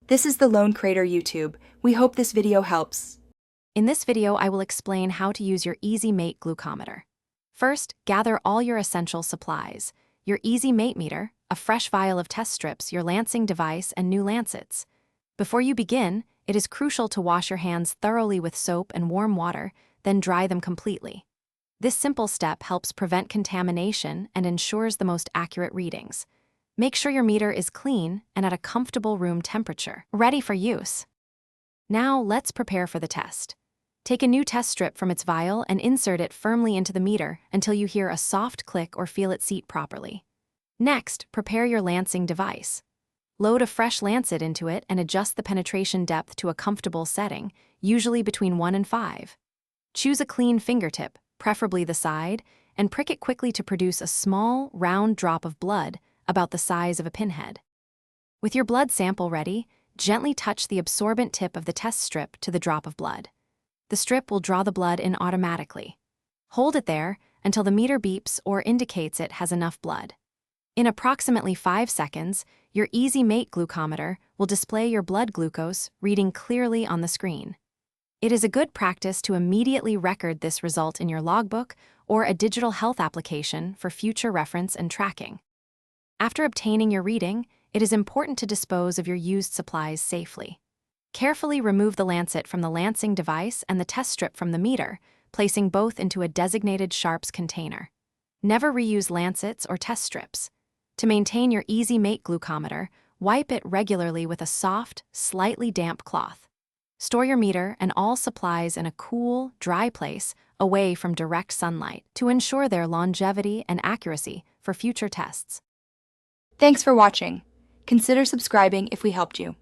This is the Lone Crater YouTube. We hope this video helps. In this video, I will explain how to use your Easy Mate Glucometer. First, gather all your essential supplies: your Easy Mate meter, a fresh vial of test strips, your lancing device, and new lancets. Before you begin, it is crucial to wash your hands thoroughly with soap and warm water, then dry them completely. This simple step helps prevent contamination and ensures the most accurate readings. Make sure your meter is clean and at a comfortable room temperature, ready for use. Now let's prepare for the test. Take a new test strip from its vial and insert it firmly into the meter until you hear a soft click or feel it seat properly. Next, prepare your lancing device. Load a fresh lancet into it and adjust the penetration depth to a comfortable setting, usually between 1 and 5. Choose a clean fingertip, preferably the side, and prick it quickly to produce a small, round drop of blood about the size of a pinhead. With your blood sample ready, gently touch the absorbent tip of the test strip to the drop of blood. The strip will draw the blood in automatically. Hold it there until the meter beeps or indicates it has enough blood. In approximately 5 seconds, your Easy Mate Glucometer will display your blood glucose reading clearly on the screen. It is a good practice to immediately record this result in your logbook or a digital health application for future reference and tracking. After obtaining your reading, it is important to dispose of your used supplies safely. Carefully remove the lancet from the lancing device and the test strip from the meter, placing both into a designated sharps container. Never reuse lancets or test strips. To maintain your Easy Mate Glucometer, wipe it regularly with a soft, slightly damp cloth. Store your meter and all supplies in a cool, dry place away from direct sunlight to ensure their longevity and accuracy for future tests. Thanks for watching. Consider subscribing if we helped you.